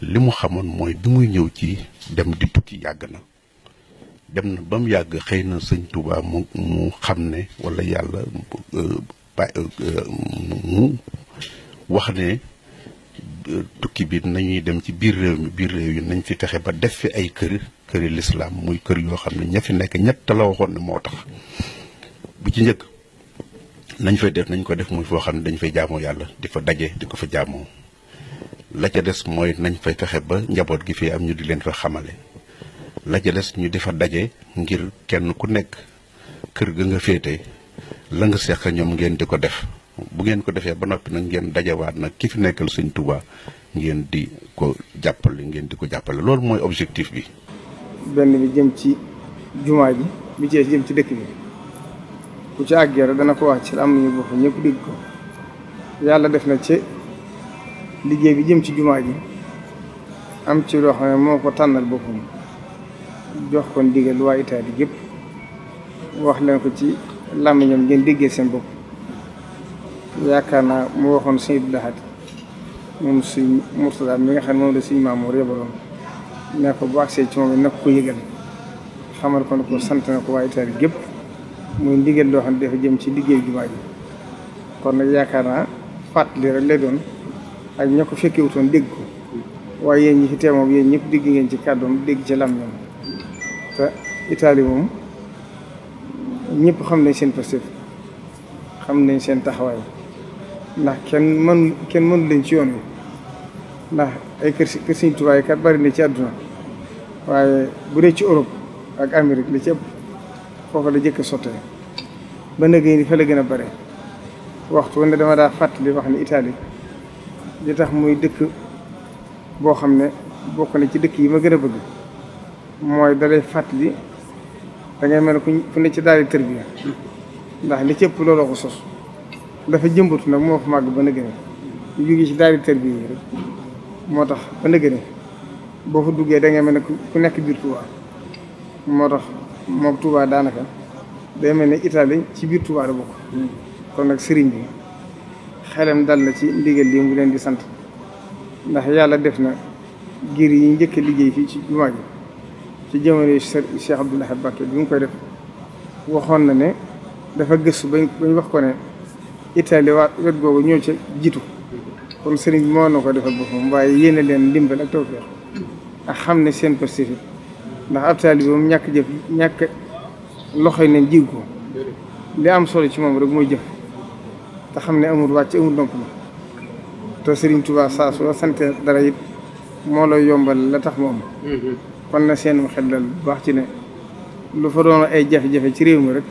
li mu xamoon mooy bi muy ñëw ci dem di tukki yàgg na dem na ba mu yàgg xëy na sëñ Touba mu xam ne wala yàlla mu wax ne tukki bi nañuy dem ci biir réew yi nañ fi fexe ba def fi ay këri lislaam muy kër yoo xam ne ña fi nekk ñett la waxoon ne moo tax bu ci njëkk nañ fay def nañ ko def muy foo xam ne dañ fay jaamoo yàlla di fa daje di ko fa jaamoo la ca des mooy nañ fay fexe ba njaboot gi fi am ñu di leen fa xamale la ca des ñu di fa daje ngir kenn ku nekk kër ga nga féete la nga seq ñoom ngeen di ko def bu ngeen ko defee ba noppi nag ngeen dajawaat nag ki fi nekkal sëñ Touba ngeen di ko jàppale loolu mooy objectif bi. benn bi jëm ci jumaa ji bi ci jëm ci dëkk bi ku ci àggee rek dana ko wax ci am nañu bopp ñëpp dégg ko yàlla def na ci liggéey bi jëm ci jumaa ji am ci loo xam ne moo ko tànnal boppam jox ko ndigal waa Italie yëpp wax leen ko ci làmmiñam ngeen déggee seen bopp. yaakaar naa mu waxoon sëñ Abdou Lahad moom suñ Murtada mi nga xam ne moom la suñ Maamoor yebaloon ne ko bu agsee ci moom nag ko yëgal xamal ko ne ko sant na ko waa Italie gépp muy ndigal loo xam ne dafa jëm ci liggéey jumaa ji kon nag yaakaar naa fàttali rek lay doon ak ña ko fekkee wutoon dégg ko waaye yéen ñi fi teew moom yéen ñëpp dégg ngeen ci kàddoom dégg ci lam ñoom te Italie moom ñëpp xam nañ seen pastef xam nañ seen taxawaay ndax kenn mënu leen ci yoon wi ndax ay kër Sëriñ Tuubaa yi kat bari na ci àdduna waaye bu dee ci Europe ak Amérique li ci ëpp foofu la jëkk sottee ba nëgëy ni fa la gën a bare waxtu ne dama daa fàttali wax ne Italie li tax muy dëkk boo xam ne bokk na ci dëkk yi ma gën a bëgg mooy dalay fàttali da ngay mel ne ku ne ci daal di tërbiya ndax li ci ëpp looloo ko sos dafa jëmbatu nag moo fa màgg ba nëgëne ñu jógee ci daal di tërbiya yi rek moo tax ba nëgëne boo fa duggee da ngay mel ne ku nekk biir Touba moo tax moom Touba daanaka day mel ne Italie ci biir Touba la bokk kon nag sëriñ bi xelam dal na ci ndigal lii mu leen di sant ndax yàlla def na giir yi njëkk a liggéey fii ci jumaa ji ci jamono Cheikh Abdou Lahad Mbacké bi mu koy def waxoon na ne dafa gëstu bañ wax ko ne Italie waa wet googu ñëw ca jiitu kon sëriñ bi moo na ko defal boppam waaye yéene leen ndimbal ak tawfeex ak xam ne seen pacifique ndax ab taalibe moom ñàkk loxoy nañ jiw ko li am solo ci moom rek mooy jëf te xam ne amul wàcc amul nomp la te Sëriñ Tuubaa saa su la sante dara it moo lay yombal la tax mu am kon na seen xel dal bu baax ci ne lu fa doon ay jafe-jafe ci réew mi rek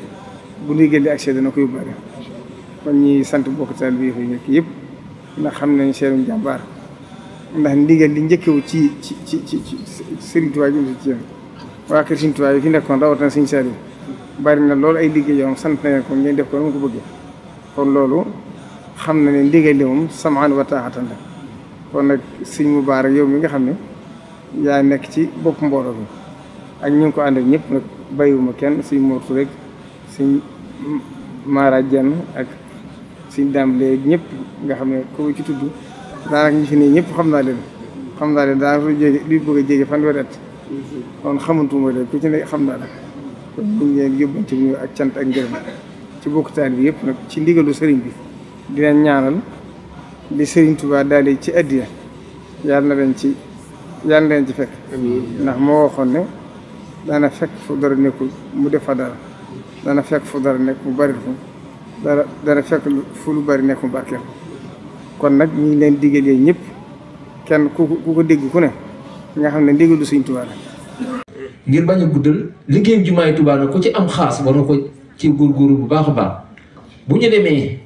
bu ñuy gën di accès dana ko yóbbaale kon ñi sant bokk taalibe yi fi nekk yëpp ndax xam nañ seenu jàmbaar ndax ndigal li njëkkewu ci Sëriñ Tuubaa jëm ci yéen waa kër Sëriñ Tuubaa yi fi nekkoon rawatina Sëriñ Saliou bari na loolu ay liggéey yoo sant nañ ko ngeen def ko nu ko bëggee kon loolu xam na ne ndigal li moom samaan wa taatan la kon nag Sëriñ Mubaarak yow mi nga xam ne yaa nekk ci bopp mbooloo bi ak ñu ngi ko àndal ñëpp nag bàyyiwuma kenn Sëriñ Mortu rek Sëriñ Mara Jenn ak Sëriñ Daam léegi ñëpp nga xam ne ko ci tudd daanaka ñi fi ne ñëpp xam naa leen daanaka luy bëgg a jege fanweeri at kon xamantuma leen ku ci ne xam naa la kon ñu ngi leen yóbbante ñu ak cant ak ngërëm ci bokk taal bi yëpp nag ci ndigalu sëriñ bi dinañ ñaanal li Sëriñ Tuubaa daal ci addiya yàlla na leen ci fekk ndax moo waxoon ne dana fekk fu dara nekkul mu def fa dara dana fekk fu dara nekk mu bari ko dana fekk fu lu bari nekk mu barkeel kon nag ñu ngi leen digal yooyu ñëpp kenn ku ko dégg ku ne nga xam ne ndigalu Sëriñ Tuubaa la ngir bañ a guddal liggéeyu jumaay Tuubaa nag ku ci am xaas war na ko ci góorgóorlu bu baax a baax bu ñu demee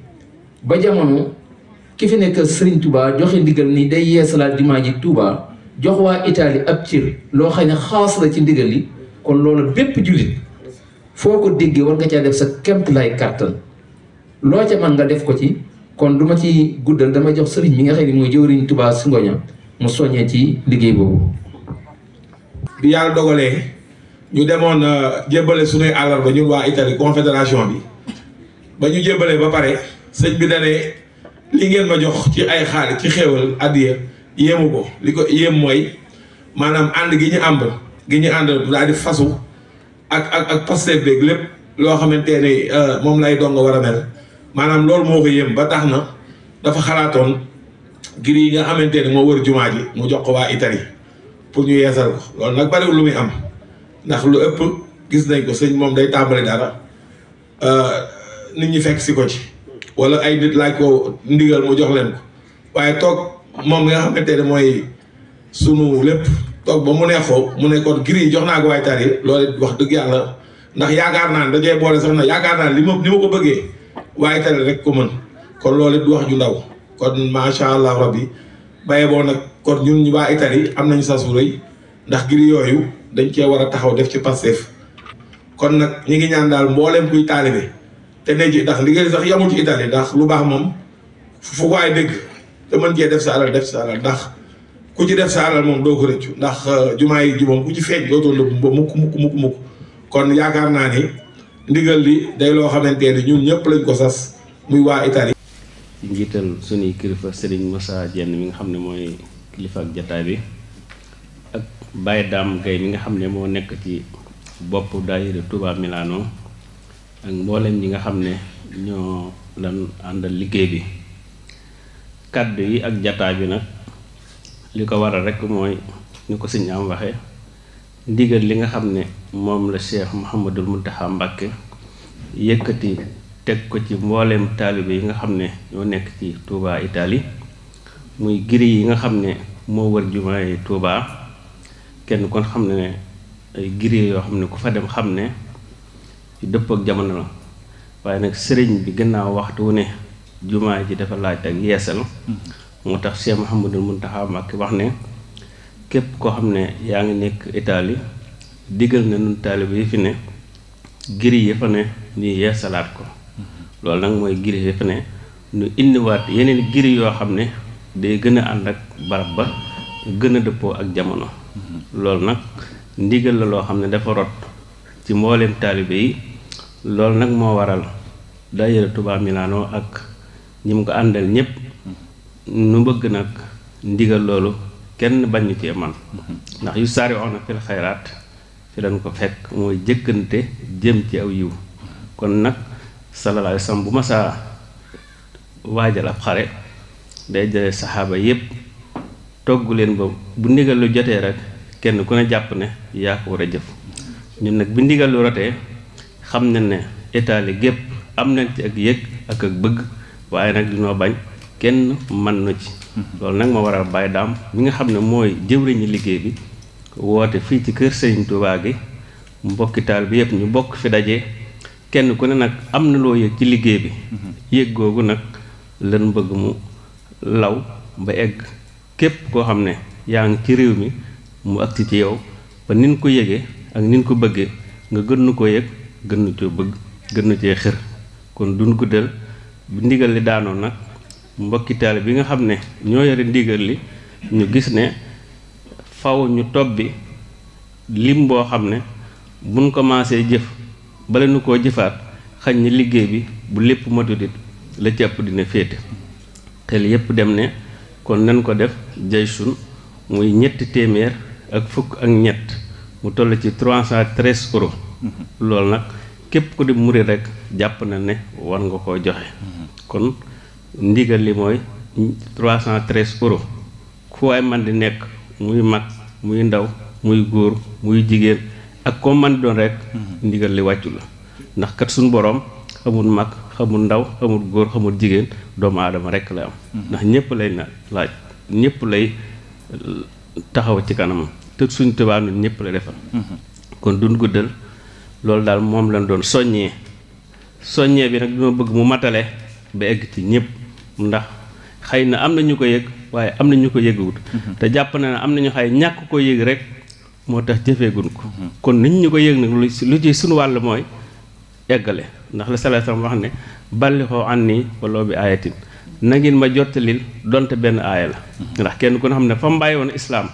ba jamono ki fi nekk Sëriñ Tuubaa joxe ndigal ni day yeesalaat jumaa ji Tuubaa jox waa Italie ab cër loo xam ne xaas la ci ndigal li kon loolu bépp jullit foo ko déggee war nga caa def sa kemt lay kàttan loo ca mën nga def ko ci kon du ma ci guddal dama jox sëriñ mi nga xam ne mooy jëwriñ Touba si Ngoña mu soññee ci liggéey boobu. bi yàlla dogalee ñu demoon jébbale sunuy àllarba ñun waa Italie confédération bi ba ñu jébbalee ba pare sëñ bi dane li ngeen ma jox ci ay xaalis ci xéewal addiya yéemu ko li ko yéem mooy maanaam ànd gi ñu ànd daal di fasu ak Pastef beeg lépp loo xamante ni moom lay dong war a mel maanaam loolu moo ko yéem ba tax na dafa xalaatoon giri yi nga xamante ne moo wër jumaa ji mu jox ko waa Italie pour ñu yeesal ko loolu nag bariwul lu muy am ndax lu ëpp gis nañ ko sëñ moom day tàmbali dara nit ñi fekk si ko ci wala ay nit laaj ko ndigal mu jox leen ko waaye toog moom nga xamante ne mooy sunu lépp toog ba mu neexoo mu ne kon giri yi jox naa ko waa Italie loolu wax dëgg yàlla ndax yaakaar naa ne dajee boole sax na yaakaar naa ne ni ma ko bëggee waa Italie rek ko mën kon loolu it du wax ju ndaw kon macha allah rabbi baye boo nag kon ñun waa Italie am nañu sasu rëy ndax giri yooyu dañ cee war a taxaw def ci Pastef kon nag ñi ngi ñaan daal mbooleem kuy taalibe te ne ji ndax liggéey sax yamul ci Italie ndax lu baax moom fu ko ay dégg te mën cee def sa alal ndax ku ci def sa alal moom doo ko rëccu ndax jumaa yi ji moom ku ci feeñ dootoo nëbb ba mukk kon yaakaar naa ni ndigal li day loo xamante ni ñun ñëpp lañ ko sas muy waa Italie. ci njiital suñuy kilifa Serigne Moussa Dieng mi nga xam ne mooy kilifa ak jataay bi ak Baye Dame Gueye mi nga xam ne moo nekk ci bopp daayira Touba Milano ak mboolem ñi nga xam ne ñoo lan àndal liggéey bi kàddu yi ak jataay bi nag li ko waral rek mooy ñu ko sëñ am waxe ndigal li nga xam ne moom la Cheikh Mouhamadul Mountakha Mbacké yëkkati teg ko ci mbooleem taalibe yi nga xam ne ñoo nekk ci Touba Italie muy giri yi nga xam ne moo wër jumaay Touba kenn kon xam ne ay giri yoo xam ne ku fa dem xam ne ci dëpp ak jamono la waaye nag sëriñ bi gannaaw waxtu wu ne jumaa ji dafa laaj ak yeesal moo tax Cheikh Mouhamadul Mountakha Mbacké wax ne képp koo xam ne yaa ngi nekk Italie digal na nun taalibe yi fi ne giri yi fa ne ñu yeesalaat ko loolu nag mooy giri yi fa ne ñu indiwaat yeneen giri yoo xam ne day gën a ànd ak barab ba gën a dëppoo ak jamono loolu nag ndigal la loo xam ne dafa rot ci mbooleem taalibe yi loolu nag moo waral daayira Touba Milano ak ñi mu ko àndal ñépp nu bëgg nag ndigal loolu kenn bañ ñu cee man ndax yu saari on fil xayraat fi dañ ko fekk mooy jëkkante jëm ci aw yiw kon nag sallallahu alayhi wasallam bu ma saa waajal ab xare day jële saxaaba yépp togg leen ba bu ndigal lu jotee rek kenn ku ne jàpp ne yaa ko war a jëf ñun nag bi ndigal lu rotee xam na ne Italie gépp am nañ ci ak yëg ak bëgg waaye nag dinoo bañ kenn mën na ci loolu nag ma waral Baye Dame mi nga xam ne mooy jëwriñu liggéey bi woote fii ci kër Serigne Touba gi mbokki taal bi yëpp ñu bokk fi daje kenn ku ne nag am na loo yëg ci liggéey bi yëg googu nag lan bëgg mu law ba egg képp koo xam ne yaa ngi ci réew mi mu agsi ci yow ba nin ko yëgee ak nin ko bëggee nga gën nu ko yëg gën nu coo bëgg gën nu cee xër kon duñ guddal bu ndigal li daanoon nag mbokki taal bi nga xam ne ñoo yore ndigal li ñu gis ne faw ñu tobbi lim boo xam ne buñ commencé jëf bala nu koo jëfaat xañ ni liggéey bi bu lépp matudit la ci ëpp dina féete xel yépp dem ne kon nañ ko def jaysun muy 300 ak fukk ak ñett mu toll ci 313 euros loolu nag képp ku di murid rek jàpp na ne war nga koo joxe kon ndigal li mooy 313 euros ku waay man di nekk muy mag muy ndaw muy góor muy jigéen ak koo man di doon rek ndigal li wàccu la ndax kat suñu boroom xamul mag xamul ndaw xamul góor xamul jigéen doomu aadama rek la am ndax ñépp lay na laaj ñépp lay taxaw ci kanam te suñ Tuubaa ñun ñépp la defal kon duñ guddal loolu daal moom lañ doon soññee bi nag dina bëgg mu matale ba egg ci ñépp ndax xëy na am na ñu ko yëg waaye am na ñu ko yëgawut te jàpp na ne am na ñu xëy ñàkk ko yëg rek moo tax jëfeegun ko kon nit ñu ko yëg nag lu ci suñu wàll mooy eggale ndax la sallallahu alayhi wasallam wax ne ballixoo anni walaw bi aayatin na ngeen ma jottalil donte benn aaya la ndax kenn ku ne xam ne fa mu bàyyi woon islaam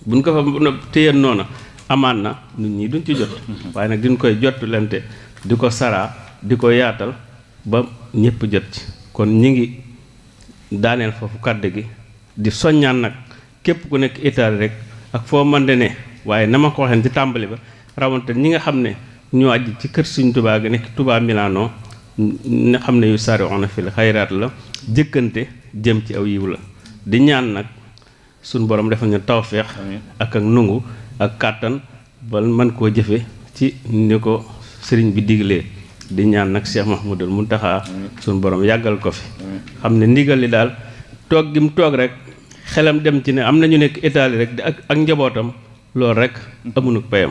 buñ ko fa téyeen noona amaan na nit ñi duñ ci jot waaye nag diñ koy jottalante di ko saraa di ko yaatal ba ñépp jot ci kon ñi ngi daaneel foofu kàddu gi di soññaan nag képp ku nekk Italie rek ak foo mën de ne waaye na ma ko waxee ci tàmbali ba rawante ñi nga xam ne ñoo aji ci kër Sëriñ Tuubaa ga nekk Touba Milano nga xam ne yu saari'uuna fil xayraat la jëkkante jëm ci aw yiw la di ñaan nag suñ borom defal ñu tawféex ak nungu ak kàttan ba mën koo jëfe ci ni ko sëriñ bi diglee di ñaan nag Cheikh Mahmoudul Muntaxa suñ borom yàggal ko fi xam ne ndigal li daal toog gi mu toog rek xelam dem ci ne am nañu nekk Italie rek di ak njabootam loolu rek amuñu payam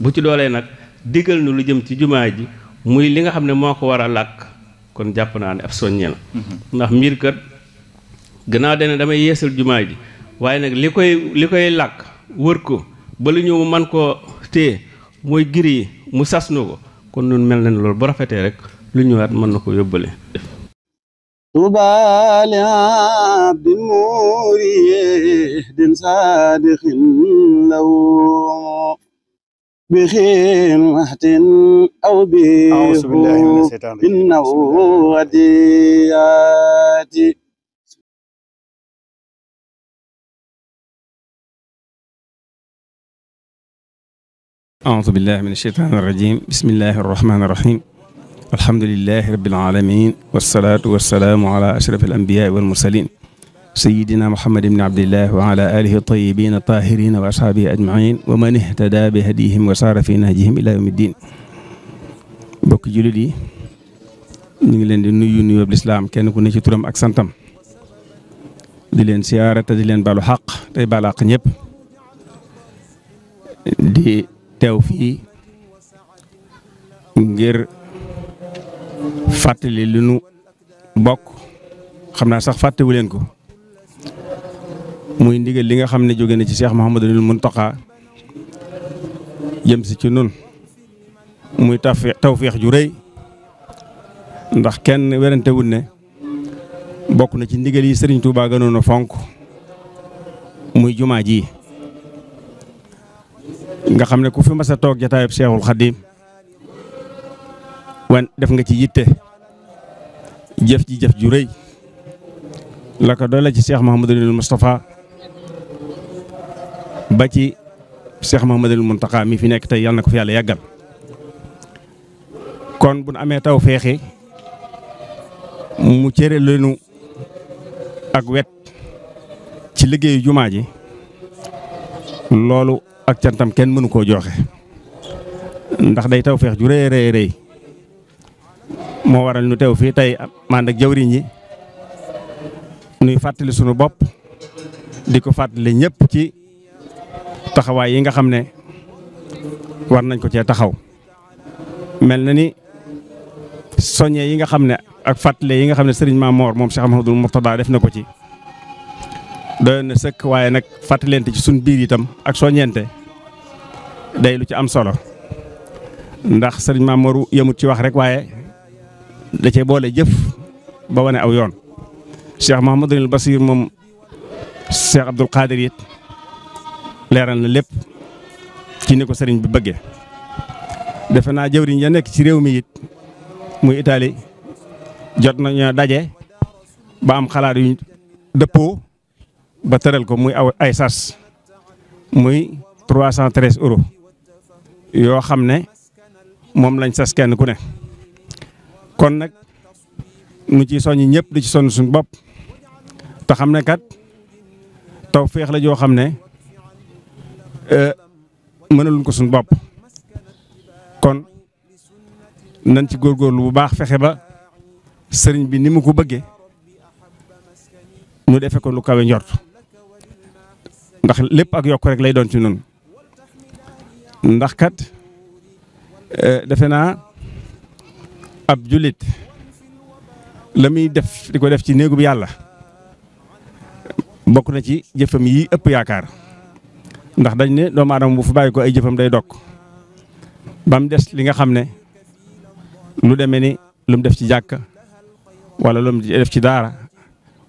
bu ci doolee nag digal nu lu jëm ci jumaa ji muy li nga xam ne moo ko war a làkk kon jàpp naa ne ab soññe la ndax mbir kat gannaaw dene damay yeesal jumaa ji waaye nag li koy làkk wër ko ba lu ñëw man koo téye mooy giri yi mu sas nu ko kon nun mel na ne loolu bu rafetee rek lu ñëwaat mën na ko yóbbale طوبى لعبد مريد صادق له بخدمة أو بحب وديات أعوذ بالله من الشيطان الرجيم بسم الله الرحمن الرحيم الحمد لله رب العالمين والصلاة والسلام على أشرف الأنبياء والمرسلين سيدنا محمد بن عبد الله وعلى آله الطيبين الطاهرين وأصحابه أجمعين ومن اهتدى بهديهم وسار في نهجهم إلى يوم الدين bokk jullit yi ñu ngi leen di nuyu nuyoo lislaam kenn ku ne ci turam ak santam di leen siyaara te di leen balu xaq tey balu xaq ñëpp di teew fii ngir fàttali li nu bokk xam naa sax fàttewu leen ko muy ndigal li nga xam ne jóge na ci Cheikh Mouhamadul Mountakha jëm si ci nun muy tawféex ju rëy ndax kenn werante wul ne bokk na ci ndigal yi Serigne Touba gënoon a fonk muy jumaa ji nga xam ne ku fi mas a toog jataayub Cheikhul Khadim wan def nga ci yitte jëf ji jëf ju rëy la ko doole ci Cheikh Mouhamadul Moustapha ba ci Cheikh Mouhamadul Mountakha mi fi nekk tey yàlla na ko fi yàlla yàggal kon bu nu amee taw feexi mu cëre leenu ak wet ci liggéeyu jumaa ji loolu ak cantam kenn mënu koo joxe ndax day taw feex ju rëy rëy rëy moo waral ñu teew fii tey ànd ak jawriñ yi nuy fàttali sunu bopp di ko fàttali ñëpp ci taxawaay yi nga xam ne war nañ ko cee taxaw mel na ni soññee yi nga xam ne ak fàttale yi nga xam ne Serigne Mamor moom Cheikh Mouhamadoul Mourtada def na ko ci doyoon na sëkk waaye nag fàttalente ci suñ biir itam ak soññeente day lu ci am solo ndax Serigne Mamor yemut ci wax rek waaye da cee boole jëf ba wane aw yoon Cheikh Mouhamadoul Bassir moom Cheikh Abdoul Qadir it leeral na lépp ci ni ko Serigne bi bëggee defe naa jëwriñ ya nekk ci réew mi it muy Italie jot nañu daje ba am xalaat yu dëppoo ba tëral ko muy ay sas muy 313 euros yoo xam ne moom lañ sas kenn ku ne kon nag nu ci soññi ñëpp di ci sonn suñu bopp te xam ne kat taw féex la joo xam ne mënaluñ ko suñu bopp kon nañ ci góorgóorlu bu baax fexe ba sëriñ bi ni mu ko bëggee ñu defe ko lu kawe njort ndax lépp ak yokk rek lay doon ci noonu ndax kat defe naa ab jullit la muy def di ko def ci néegu bi yàlla bokk na ci jëfam yi ëpp yaakaar ndax dañ ne doomu aadama bu fa bàyyi ko ay jëfam day dokk ba mu des li nga xam ne lu demee ni lu mu def ci jàkka wala lu mu def ci daara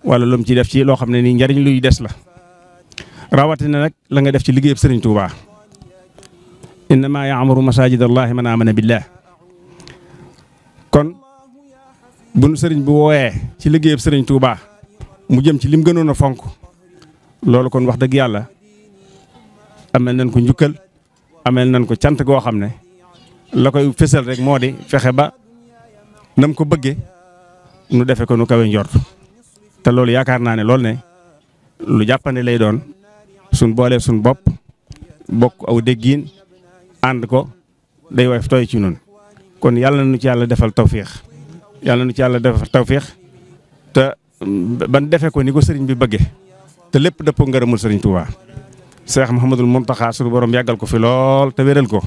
wala lu mu ci def ci loo xam ne nii njariñ luy des la rawatina nag la nga def ci liggéeyub Sëriñ Tuuba innama ya'muru masajid allahi man amana billah kon bu nu sëriñ bi wooyee ci liggéeyub Sëriñ Tuuba mu jëm ci lim gënoon a fonk loolu kon wax dëgg yàlla amel nañ ko njukkal amel nañ ko cant goo xam ne la koy fësal rek moo di fexe ba nam ko bëggee nu defe ko nu kawe njort te loolu yaakaar naa ne loolu ne lu jàppande lay doon suñ boolee suñ bopp bokk aw déggiin ànd ko day woyof tooy ci noonu kon yàlla na nu ci yàlla defal tawféex yàlla na nu ci yàlla defal tawféex te ban defe ko ni ko sëriñ bi bëgge te lépp dëppoo ngërëmul sëriñ Touba Cheikh Mouhamadul Mountakha suñu borom yàggal ko fi lool te wéral ko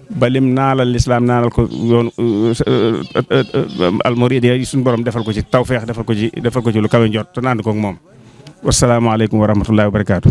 ba lim naalal lislaam naalal ko yoon almuridiya yi suñu borom defal ko ci tawféex defal ko ci lu kawe njort te naan ko ak moom wasalaamaaleykum wa rahmatullahi wa barakaatu.